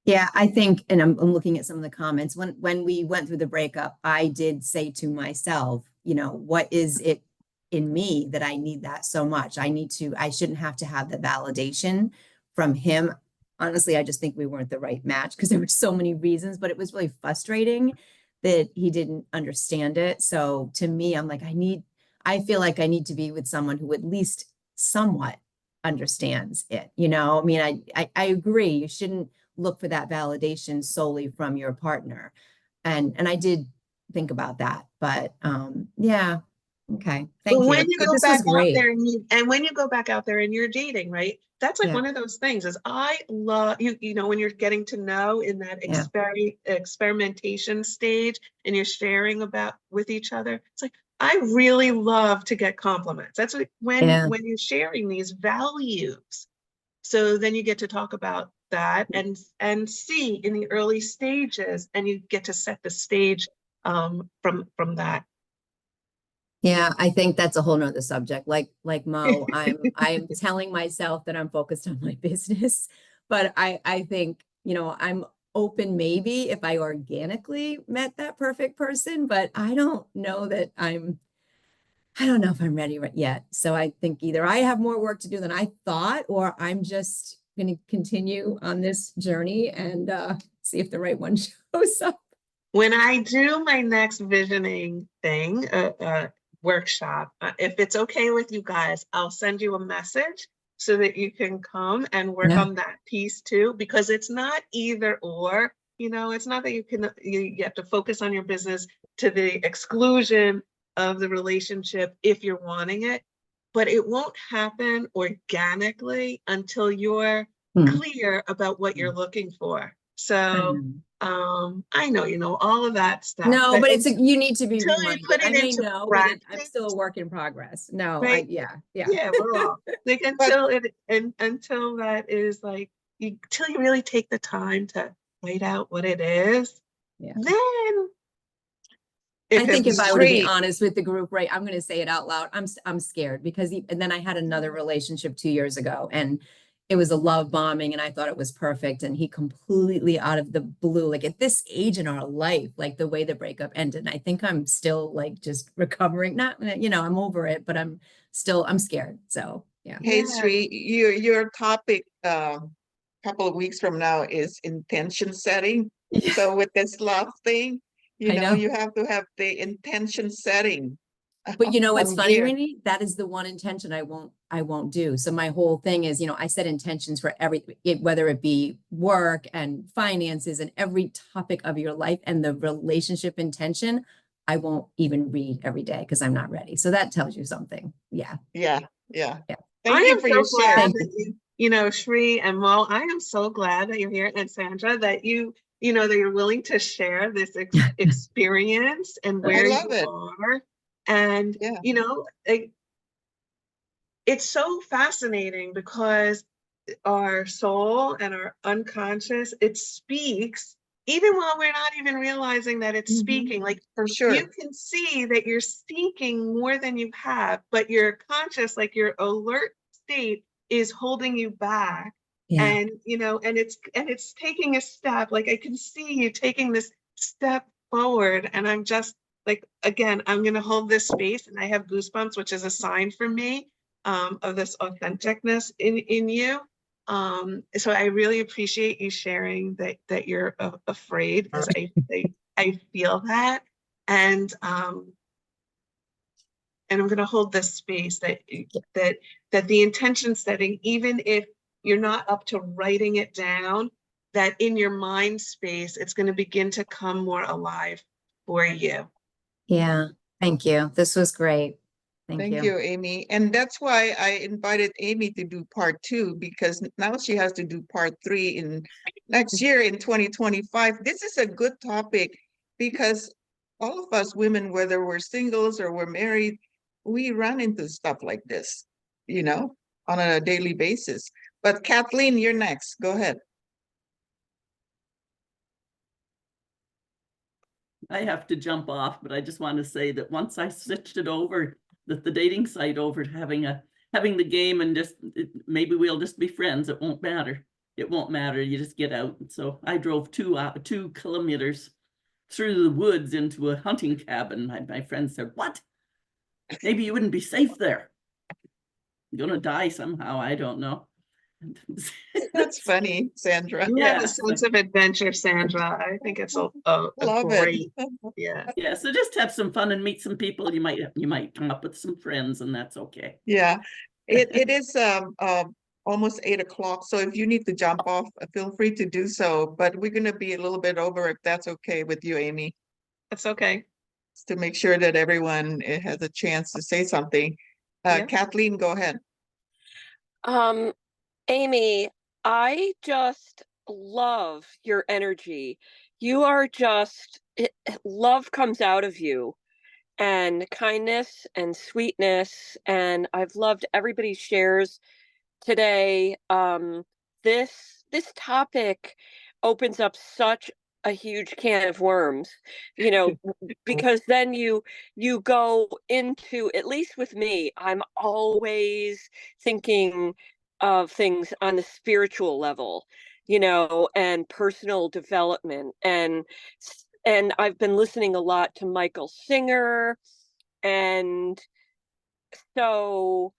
Yeah, I think, and I'm looking at some of the comments, when we went through the breakup, I did say to myself, what is it in me that I need that so much? I shouldn't have to have the validation from him. Honestly, I just think we weren't the right match because there were so many reasons, but it was really frustrating that he didn't understand it. So to me, I'm like, I feel like I need to be with someone who at least somewhat understands it. I mean, I agree. You shouldn't look for that validation solely from your partner. And I did think about that, but yeah. Okay. Thank you. When you go This back was great. out there and when you go back out there and you're dating, right? That's like one of those things is I love when you're getting to know in that experimentation stage and you're sharing about with each other. It's like, I really love to get compliments. That's like when you're sharing these values. So then you get to talk about that and see in the early stages, and you get to set the stage from that. Yeah, I think that's a whole nother subject. Like Mo, I'm telling myself that I'm focused on my business, but I think, I'm open maybe if I organically met that perfect person, but I don't know if I'm ready yet. So I think either I have more work to do than I thought, or I'm just going to continue on this journey and see if the right one shows up. When I do my next visioning thing, workshop, if it's okay with you guys, I'll send you a message so that you can come and work on that piece too, because it's not either or. It's not that you have to focus on your business to the exclusion of the relationship if you're wanting it, but it won't happen organically until you're clear about what you're looking for. So I know, all of that stuff. No, but you need to be until reminded. you put it I may into know, practice, but I'm still a work in progress. No, right? Yeah, we're all like until that is like until you really take the time to write out what it is, Yeah. then I think if I were to be Sweet. honest with the group, right, I'm going to say it out loud. I'm scared because and then I had another relationship 2 years ago, and it was a love bombing, and I thought it was perfect, and he completely out of the blue, like at this age in our life, like the way the breakup ended. And I think I'm still like just recovering. Not, I'm over it, but I'm scared. So yeah. Hey, Yeah. Sri, your topic couple of weeks from now is intention setting. Yeah. So with this love thing, I know. you have to have the intention setting. But you know what's on funny, gear. Randy? That is the one intention I won't do. So my whole thing is, I set intentions for whether it be work and finances and every topic of your life, and the relationship intention, I won't even read every day because I'm not ready. So that tells you something. Yeah. Yeah, yeah. Yeah. Thank I you am for so your share. glad that Shri and Mo, I am so glad that you're here, and Sandra, that that you're willing to share this experience and I where love you it. are. And, Yeah. It's so fascinating because our soul and our unconscious, it speaks even while we're not even realizing that it's Mhm. speaking. Like, For sure. you can see that you're seeking more than you have, but your conscious, like your alert state, is holding you back. Yeah. And it's taking a step. Like, I can see you taking this step forward, and I'm just like, again, I'm going to hold this space, and I have goosebumps, which is a sign for me of this authenticness in you. So I really appreciate you sharing that you're afraid, because I feel that. And I'm going to hold this space that the intention setting, even if you're not up to writing it down, that in your mind space, it's going to begin to come more alive for you. Yeah. Thank you. This was great. Thank you. you, Amy. And that's why I invited Amy to do part 2, because now she has to do part 3 in next year in 2025. This is a good topic because all of us women, whether we're singles or we're married, we run into stuff like this, on a daily basis. But Kathleen, you're next. Go ahead. I have to jump off, but I just want to say that once I switched it over, the dating site over to having the game, and maybe we'll just be friends. It won't matter. It won't matter. You just get out. So I drove 2 kilometers through the woods into a hunting cabin. My friend said, "What? Maybe you wouldn't be safe there. You're gonna die somehow. I don't know." That's funny, Sandra. You have Yeah, a sense of adventure, Sandra. I think it's a Love great, it. yeah. Yeah, so just have some fun and meet some people. You might come up with some friends, and that's okay. Yeah, it is almost 8 o'clock. So if you need to jump off, feel free to do so. But we're gonna be a little bit over, if that's okay with you, Amy, That's okay. to make sure that everyone has a chance to say something. Yeah. Kathleen, go ahead. Amy, I just love your energy. You are love comes out of you, and kindness and sweetness. And I've loved everybody's shares today. This topic opens up such a huge can of worms, because then you go into, at least with me, I'm always thinking of things on the spiritual level, and personal development, and I've been listening a lot to Michael Singer, and so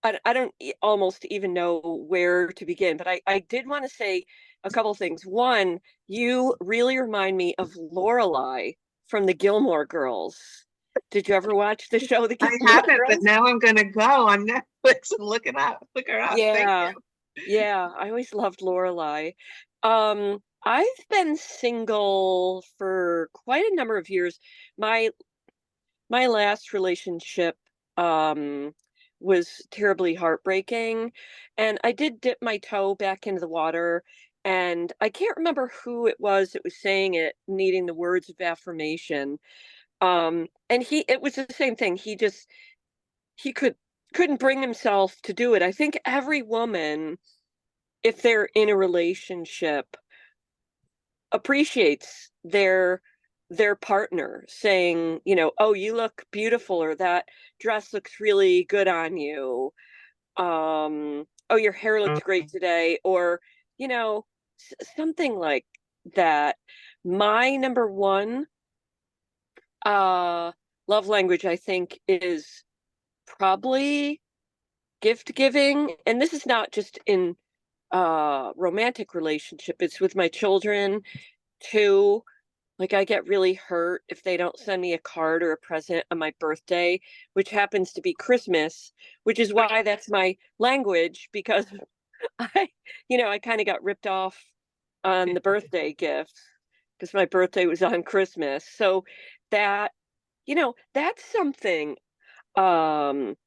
I don't almost even know where to begin, but I did want to say a couple things. One, you really remind me of Lorelai from the Gilmore Girls. Did you ever watch the show The I Gilmore haven't, but Girls? now I'm going to go on Netflix and look her up. Yeah, Thank you. yeah, I always loved Lorelai. I've been single for quite a number of years. My last relationship was terribly heartbreaking, and I did dip my toe back into the water, and I can't remember who it was that was saying it, needing the words of affirmation. And it was the same thing. He couldn't bring himself to do it. I think every woman, if they're in a relationship, appreciates their partner saying, you know, oh, you look beautiful, or that dress looks really good on you. Oh, your hair looks great today, or, you know, something like that. My number one love language, I think, is probably gift giving. And this is not just in romantic relationship, it's with my children too. Like, I get really hurt if they don't send me a card or a present on my birthday, which happens to be Christmas, which is why that's my language, because I, you know, I kind of got ripped off on the birthday gift because my birthday was on Christmas. So that, you know, that's something, um,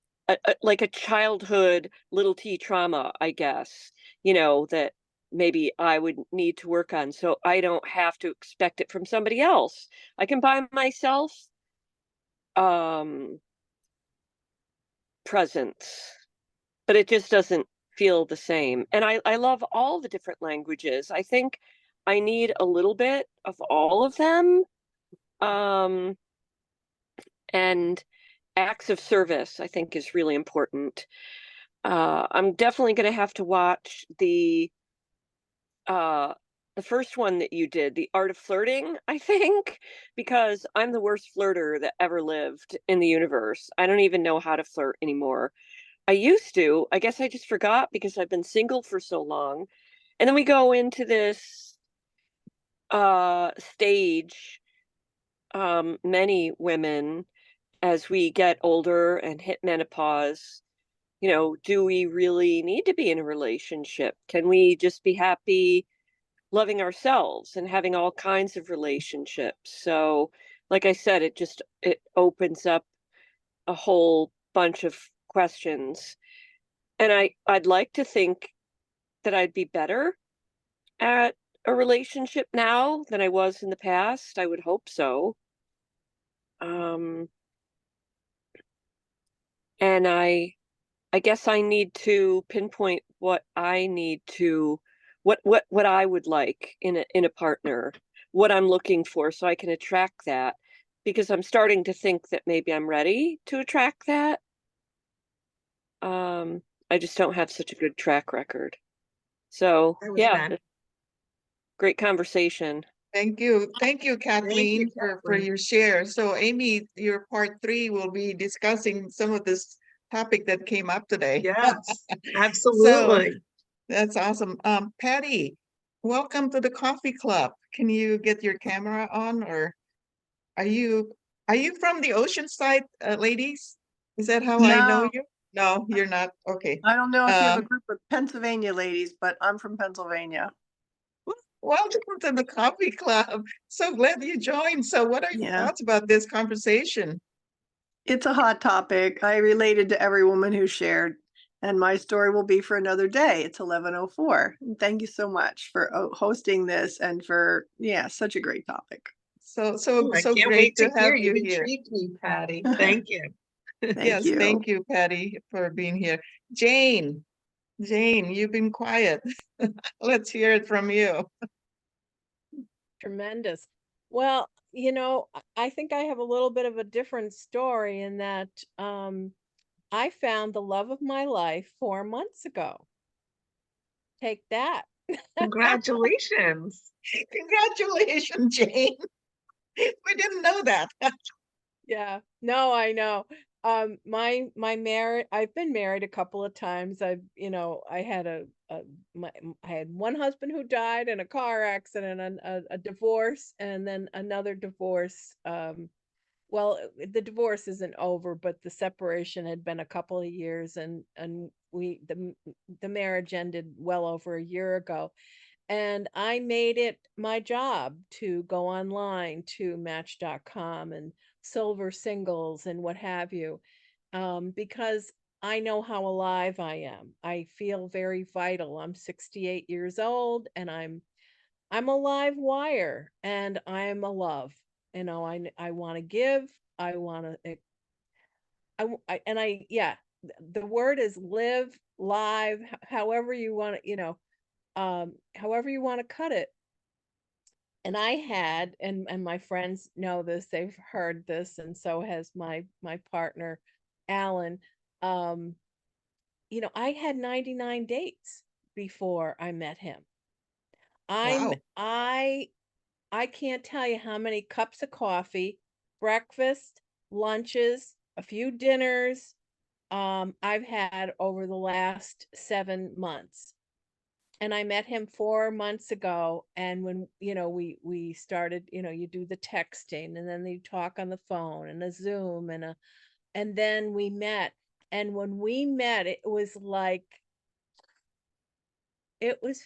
like a childhood little T trauma, I guess, you know, that maybe I would need to work on so I don't have to expect it from somebody else. I can buy myself um presents, but it just doesn't feel the same. And I love all the different languages. I think I need a little bit of all of them. Um, and acts of service, I think, is really important. I'm definitely going to have to watch uh, the first one that you did, The Art of Flirting, I think, because I'm the worst flirter that ever lived in the universe. I don't even know how to flirt anymore. I used to. I guess I just forgot because I've been single for so long. And then we go into this stage, many women, as we get older and hit menopause, you know, do we really need to be in a relationship? Can we just be happy loving ourselves and having all kinds of relationships? So, like I said, it opens up a whole bunch of questions. And I'd like to think that I'd be better at a relationship now than I was in the past. I would hope so. Um, and I guess I need to pinpoint what I need to what I would like in a partner, what I'm looking for so I can attract that, because I'm starting to think that maybe I'm ready to attract that. I just don't have such a good track record. So, I was yeah, that. great conversation. Thank you. Thank you, Kathleen, for Kathleen. your share. So Amy, your part 3 will be discussing some of this topic that came up today. Yes, So absolutely. that's awesome. Patty, welcome to the coffee club. Can you get your camera on, or are you from the ocean side, ladies? Is that how I know No, you? No, you're not. Okay. I don't know if you have a group of Pennsylvania ladies, but I'm from Pennsylvania. Welcome to the coffee club. So glad you joined. So what are your Yeah. thoughts about this conversation? It's a hot topic. I related to every woman who shared, and my story will be for another day. It's 11:04. Thank you so much for hosting this and for, yeah, such a great topic. So I can't great wait to to hear. have you You've here. intrigued me, Patty. Thank you. Thank Yes, you. thank you, Patty, for being here. Jane, you've been quiet. Let's hear it from you. Tremendous. Well, you know, I think I have a little bit of a different story in that I found the love of my life 4 months ago. Take that. Congratulations. Congratulations, Jane. We didn't know that. Yeah. No, I know. My marriage, I've been married a couple of times. I had I had one husband who died in a car accident, and a divorce, and then another divorce. Well, the divorce isn't over, but the separation had been a couple of years, and the marriage ended well over a year ago. And I made it my job to go online to Match.com and Silver Singles and what have you, because I know how alive I am. I feel very vital. I'm 68 years old, and I'm a live wire, and I'm a love. You know, I want to give. I want to. And yeah, the word is live, live. However you want to, however you want to cut it. And I had, and my friends know this, they've heard this, and so has my partner, Alan. Um, I had 99 dates before I met him. I'm Wow. I can't tell you how many cups of coffee, breakfast, lunches, a few dinners, I've had over the last 7 months. And I met him 4 months ago. And when, we started, you do the texting and then you talk on the phone and a Zoom and then we met. And when we met, it was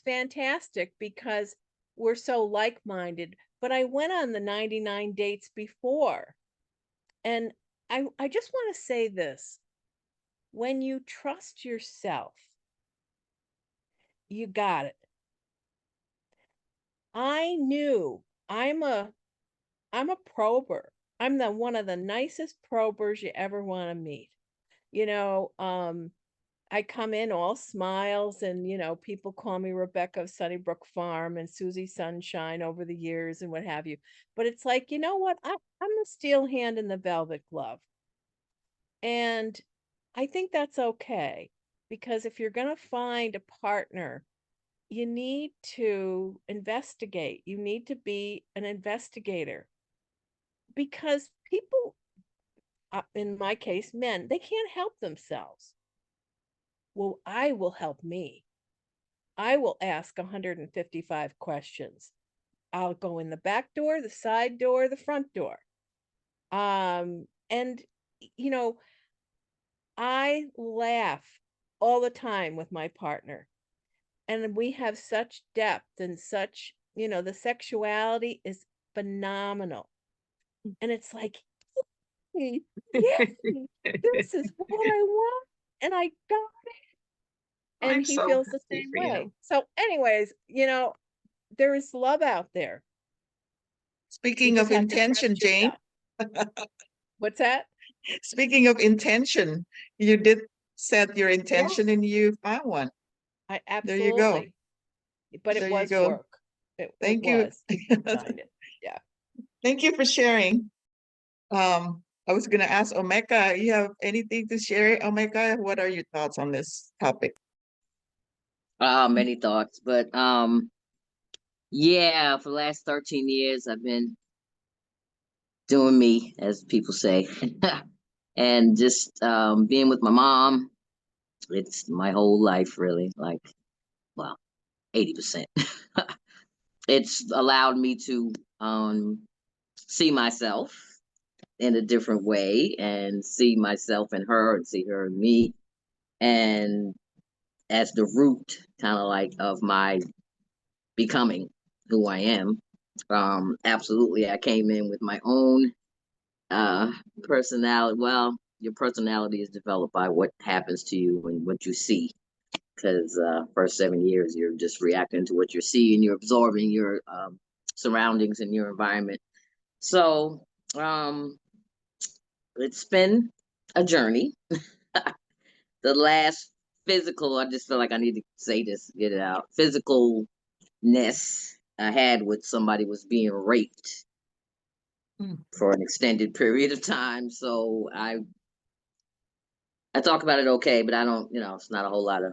fantastic because we're so like-minded. But I went on the 99 dates before. And I just want to say this. When you trust yourself, you got it. I knew I'm a prober. I'm the one of the nicest probers you ever want to meet. You know, I come in all smiles and people call me Rebecca of Sunnybrook Farm and Susie Sunshine over the years and what have you. But it's like, you know what? I'm the steel hand in the velvet glove. And I think that's okay because if you're going to find a partner, you need to investigate. You need to be an investigator because people, in my case, men, they can't help themselves. Well, I will help me. I will ask 155 questions. I'll go in the back door, the side door, the front door. And you know, I laugh all the time with my partner. And we have such depth and such, the sexuality is phenomenal. And it's like, "Yay, this is what I want. And I got and I'm he so feels the happy same for way. you. So, anyways, there is love out there. You Speaking just of have to intention, trust Jane, yourself. What's that? speaking of intention, you did set your Yeah. intention and you found one. I There you go. absolutely. But it There you was go. work. It Thank you. was to find it. Yeah. Thank you for sharing. I was gonna ask Omeka, you have anything to share? Omeka, what are your thoughts on this topic? Many thoughts, but yeah, for the last 13 years I've been doing me, as people say. And just being with my mom, it's my whole life really, like, well, 80%. It's allowed me to see myself in a different way and see myself in her and see her in me. And as the root kind of like of my becoming who I am. Absolutely, I came in with my own personality. Well, your personality is developed by what happens to you and what you see. Because first 7 years, you're just reacting to what you're seeing. You're absorbing your surroundings and your environment. So it's been a journey. The last physical, I just feel like I need to say this, get it out. Physicalness I had with somebody was being raped for an extended period of time. So I talk about it okay, but I don't, it's not a whole lot of,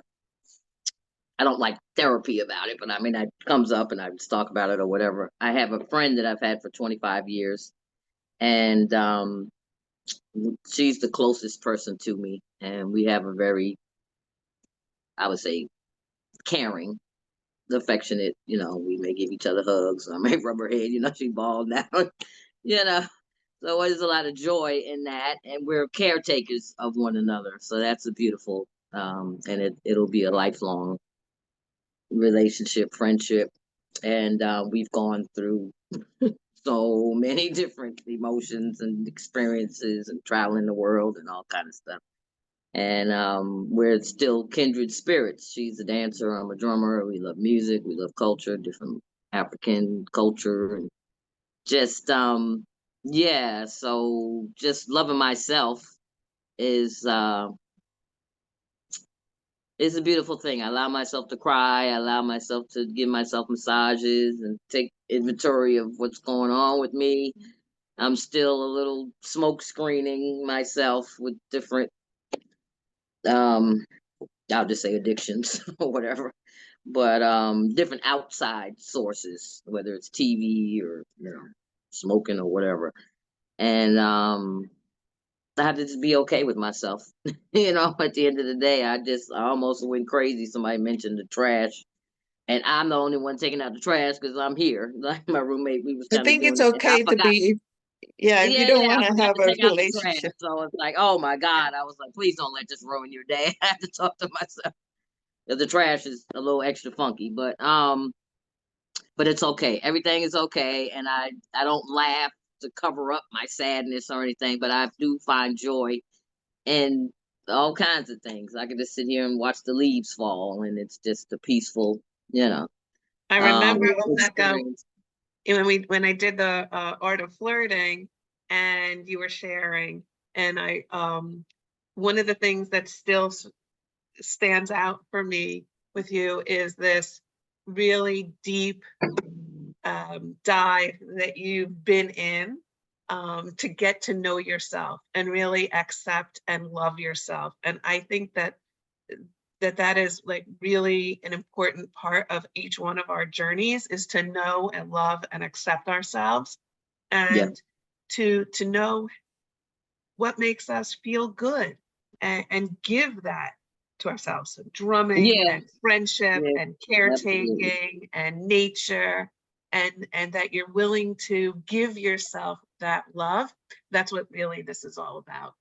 I don't like therapy about it, but I mean, it comes up and I just talk about it or whatever. I have a friend that I've had for 25 years, and she's the closest person to me, and we have a very, I would say, caring, affectionate, we may give each other hugs. I may rub her head, she bald now, you know. So there's a lot of joy in that, and we're caretakers of one another. So that's a beautiful, and it'll be a lifelong relationship, friendship, and we've gone through so many different emotions and experiences, and traveling the world and all kind of stuff. And we're still kindred spirits. She's a dancer, I'm a drummer. We love music, we love culture, different African culture, and just yeah, so just loving myself is it's a beautiful thing. I allow myself to cry. I allow myself to give myself massages and take inventory of what's going on with me. I'm still a little smoke screening myself with different, I'll just say addictions or whatever, but different outside sources, whether it's TV or, you know, smoking or whatever. And I have to just be okay with myself. You know, at the end of the day, I almost went crazy. Somebody mentioned the trash, and I'm the only one taking out the trash because I'm here. Like my roommate, we was I kind of think doing it's it. And I okay to forgot. be, yeah, if you don't Yeah, want I to forgot have to a take out the trash. relationship. So it's like, oh my God. I was like, please don't let this ruin your day. I have to talk to myself. The trash is a little extra funky, but it's okay. Everything is okay. And I don't laugh to cover up my sadness or anything, but I do find joy in all kinds of things. I can just sit here and watch the leaves fall, and it's just a peaceful, you know, I remember experience. when I did the art of flirting, and you were sharing, and I one of the things that still stands out for me with you is this really deep dive that you've been in to get to know yourself and really accept and love yourself. And I think that is like really an important part of each one of our journeys, is to know and love and accept ourselves, Yeah. and to know what makes us feel good, and give that to ourselves. So drumming Yeah. and friendship Yeah. and Absolutely. caretaking and nature, and that you're willing to give yourself that love. That's what really this is all about.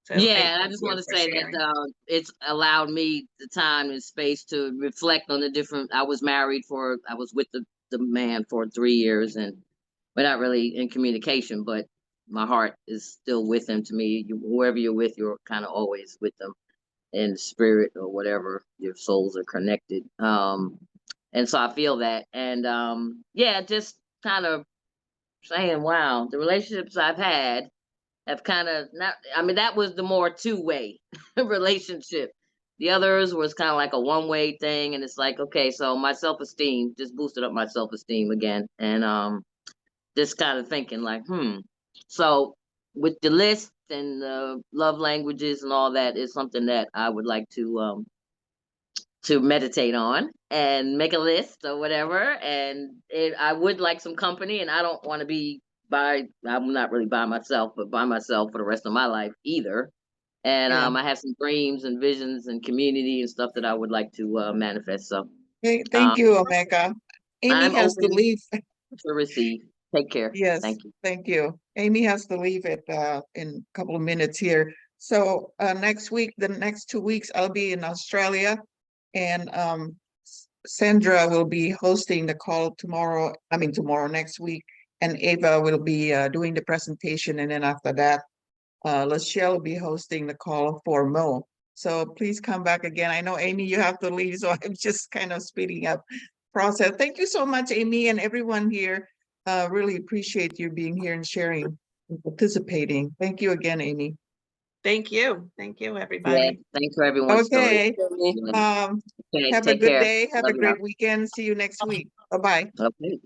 So Yeah, I thank just you want to for say sharing. that it's allowed me the time and space to reflect on the different. I was with the man for 3 years, and we're not really in communication, but my heart is still with him. To me, whoever you're with, you're kind of always with them in spirit or whatever. Your souls are connected. And so I feel that, and yeah, just kind of saying, wow, the relationships I've had have kind of not, I mean, that was the more two-way relationship. The others was kind of like a one-way thing. And it's like, okay, so my self-esteem just boosted up my self-esteem again. And just kind of thinking like, so with the list and the love languages and all that is something that I would like to meditate on and make a list or whatever. And I would like some company, and I don't want to be I'm not really by myself, but by myself for the rest of my life either. And Yeah. I have some dreams and visions and community and stuff that I would like to manifest. So Thank you, Omega. Amy I'm has to open leave. to receive. Take care. Yes, Thank you. thank you. Amy has to leave it in a couple of minutes here. So next week, the next 2 weeks, I'll be in Australia, and Sandra will be hosting the call tomorrow. I mean, tomorrow, next week, and Ava will be doing the presentation, and then after that, Lachelle will be hosting the call for Mo. So please come back again. I know, Amy, you have to leave, so I'm just kind of speeding up process. Thank you so much, Amy, and everyone here. Really appreciate you being here and sharing and participating. Thank you again, Amy. Thank you, Yeah. everybody. Thanks for everyone's story. Okay. Yeah. Okay, Have a take good care. day. Have Love a y'all. great weekend. See you next week. Bye-bye. Okay.